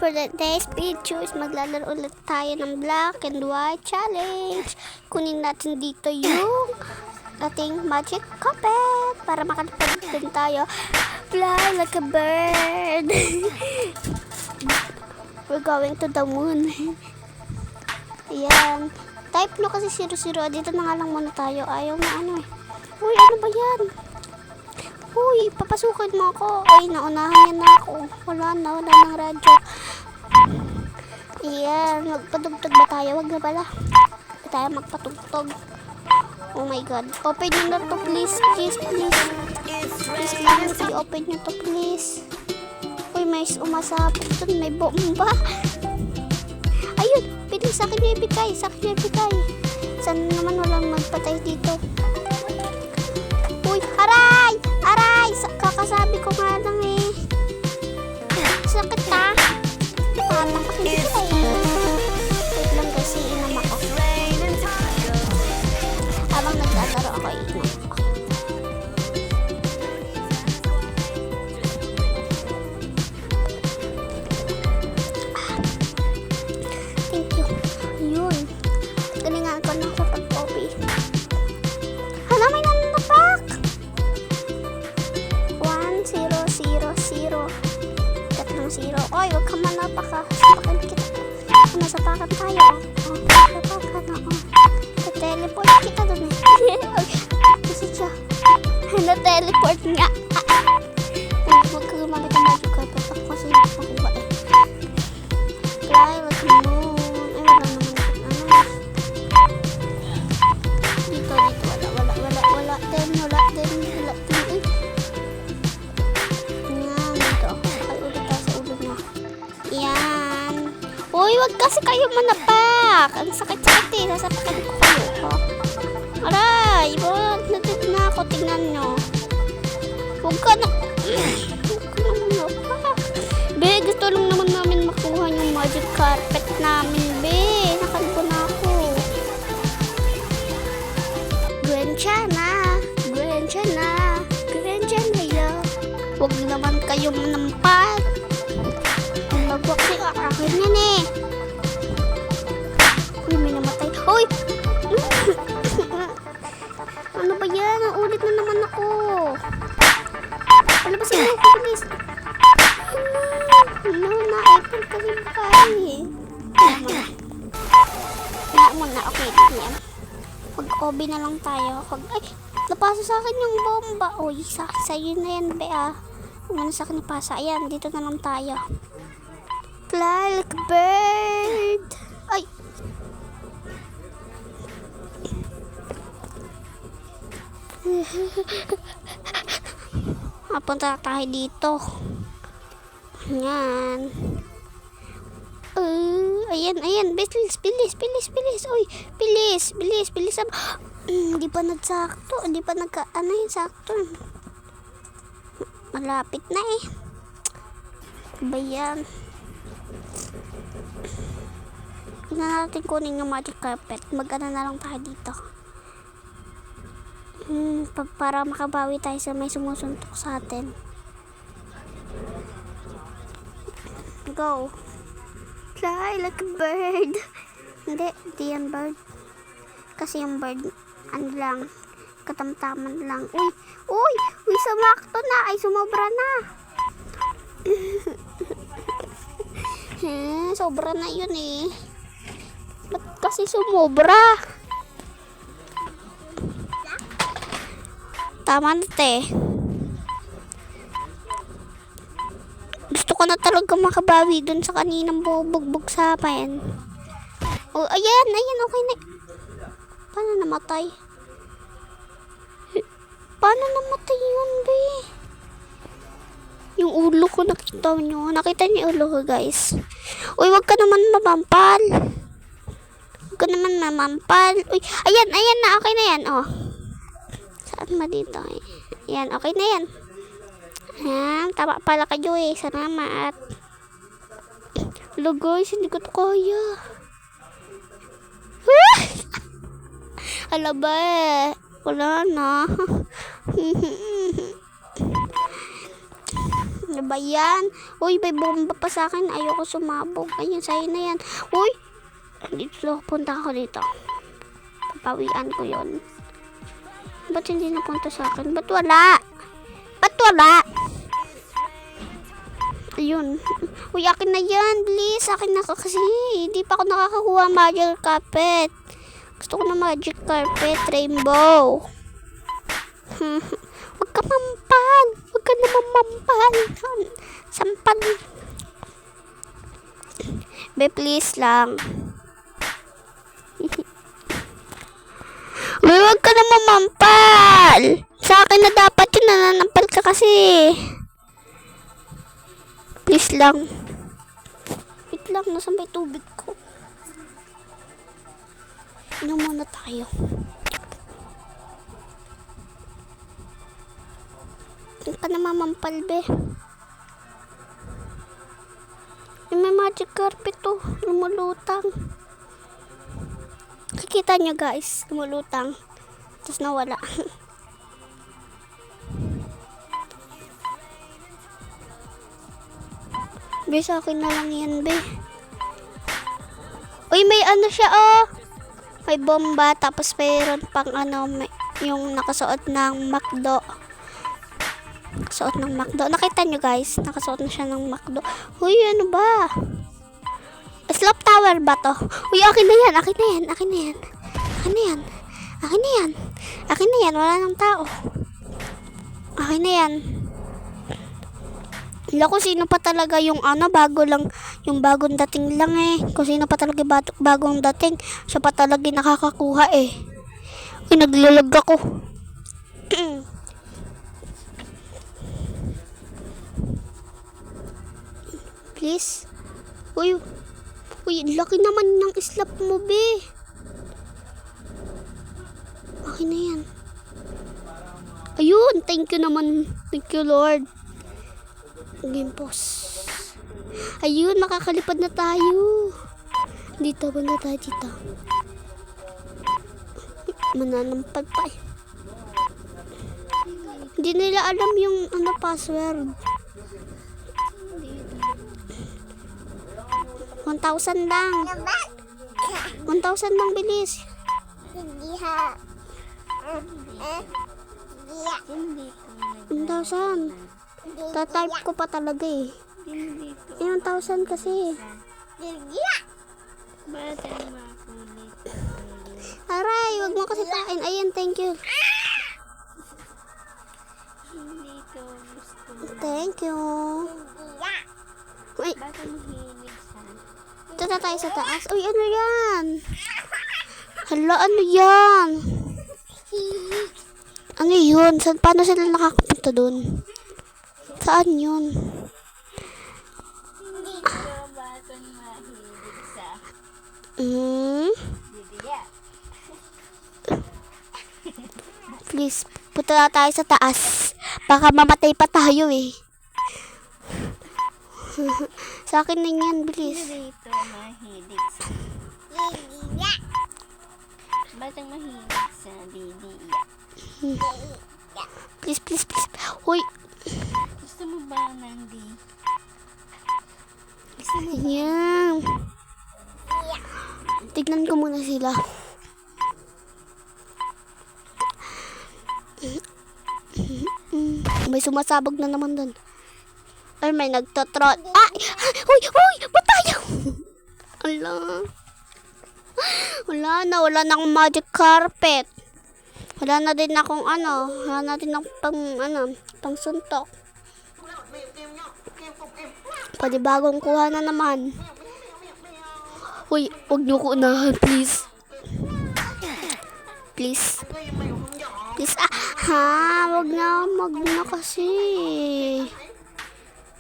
For today's video is maglalaro ulit tayo ng black and white challenge. Kunin natin dito yung ating magic carpet para makalipad din tayo. Fly like a bird. We're going to the moon. Ayan. Type nyo kasi 00. Dito na nga lang muna tayo. Ayaw na ano eh. Uy, ano ba yan? Uy, papasukin mo ako. Ay, naunahan yan na ako. Wala ng radyo. Ayan, magpatugtog ba tayo? Wag na pala. Hindi tayo magpatugtog. Oh my god. Open nyo na to, please. Please, please. Please, please. I-open nyo to, please. Uy, may umasapit dun. May bomba. Ayun, bilis sa akin yung ibigay. Sa akin yung ibigay. Sana naman walang magpatay dito. Uy, aray! Aray! Kakasabi ko nga lang eh. Sakit ha? Napakakibigay. Wait lang kasi inam ako. Habang naglalaro ako, inam ako. Thank you. Ayun. Galingan ko na sa pag-copy. Hala, may nananapak! 1-0-0-0. Tatlong 0. Oy, huwag ka manapak ha. Sapakan kita. Nasapakan tayo. Oh, nasapakan ako. Na-teleport kita dun eh. Kasi siya. Na-teleport nga. Uy, huwag ka gumamit ang magic carpet. Ako kasi nakakuha eh. Fly like the moon. Ay, wala naman. Ano? Dito. Wala din. Yan. Uy, wag kasi kayo manapak. Ang sakit-sakit eh. Sasapakan ko kayo. Oh. Aray, wag na ako. Tingnan nyo. Huwag ka na manapak. Be, gusto lang naman namin makuha yung magic carpet namin, be. Nakalbo na ako. Gwenchana yun. Huwag naman kayo manampat. Magwak si akin yan eh. Uy, may namatay. Uy! Ano ba yan? Ulit na naman ako. Ano ba sila? Bilis. Ano? Na-open kasi bakay. Kaya muna. Okay. Mag-OB na lang tayo. Ay! Napasa sa akin yung bomba. Uy, sa'yo na yan, be ah. Kung ano sa akin napasa. Ayan, dito na lang tayo. Fly like a bird. Ay! Punta tayo dito. Ayan. Ayan. Bilis. Uy, bilis. Hindi pa nagsakto. Hindi pa sakto. Malapit na eh. Ba yan? Hindi na natin kunin yung magic carpet. Mag-ano na lang tayo dito. Para makabawi tayo sa may sumusuntok sa atin. Go. Fly like a bird. Hindi yan bird. Kasi yung bird, ano lang, katamtaman lang. Uy, sumakto na. Ay, sumobra na. Sobra na yun eh. Ba't kasi sumobra? Tama na te. Gusto ko na talaga makabawi dun sa kaninang bubugbog sa akin. Oh, ayan, okay na. Paano namatay? Paano namatay yun, be? Yung ulo ko, nakita nyo. Nakita nyo yung ulo ko, guys. Uy, wag ka naman mamampal. Uy, ayan na. Okay na yan, oh. Saan ba dito? Ayan, okay na yan. Ayan, tama pala kayo eh. Salamat. Hello, guys. Hindi ko to kaya. Hala ba eh. Wala na. Ano ba yan? Uy, may bomba pa sa akin. Ayoko sumabog. Ayun, sa'yo na yan. Uy! Dito, punta ako dito. Papawian ko yon. Ba't hindi napunta sa akin? Ba't wala? Ba't wala? Ayun. Uy, akin na yan. Please, akin na kasi. Hindi pa ako nakakakuha magic carpet. Gusto ko na magic carpet. Rainbow. Huwag ka mampal. Huwag ka naman mampal. Sampal. Be, please lang. Be, huwag ka naman mampal. Sa akin na dapat yun. Nananampal ka kasi. Please lang. Wait lang. Nasaan ba yung tubig ko? Inom muna tayo. Huwag ka naman mampal, be. May magic carpet to. Lumulutang. Kikita nyo guys. Lumulutang. Tapos nawala. Be, sa akin na lang yan, be. Uy, may ano siya, oh. May bomba. Tapos mayroon pang ano, may, yung nakasuot ng McDo. Nakasuot ng McDo. Nakita nyo guys, nakasuot na siya ng McDo. Uy, ano ba? Slope tower ba to? Uy, akin na yan, akin na yan, akin na yan. Akin na yan, akin na yan. Akin na yan, wala nang tao. Akin na yan. Wala kung sino pa talaga yung ano, bago lang, yung bagong dating lang eh. Kung sino pa talaga bagong dating, siya pa talaga nakakakuha eh. Uy, naglalag ako. Please. Uy, laki naman ng slap mo, be. Okay na yan. Ayun, thank you naman. Thank you, Lord. Game pause. Ayun, makakalipad na tayo. Dito, banda tayo dito. Mananampal pa eh. Hindi nila alam yung ano, password. 1,000 lang. 1,000 lang, bilis. 1,000. Tatype ko pa talaga eh. 1,000 kasi. Aray, wag mo kasi tain. Ayan, thank you. Thank you. Wait. Ito na tayo sa taas. Uy, ano yan? Hala, ano yan? Ano yun? Paano sila nakakapunta dun? Saan yun? Please, punta na tayo sa taas. Baka mamatay pa tayo eh. Sa akin na yan, bilis. Dito mahilig sa batang mahilig sa bibiya. Please, please, please. Hoy. Gusto mo ba ng di? Ayan. Tignan ko muna sila. May sumasabog na naman doon. Ay, may nagtatrot. Ay! Uy! Uy! Ba't tayo? Wala na akong magic carpet. Wala na din akong ano. Wala na din akong pang suntok. Pwede bagong kuha na naman. Uy, huwag niyo ko unahan, please. Please. Please. Wag na kasi.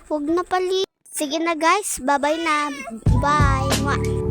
Wag na pali. Sige na guys, bye-bye na. Bye.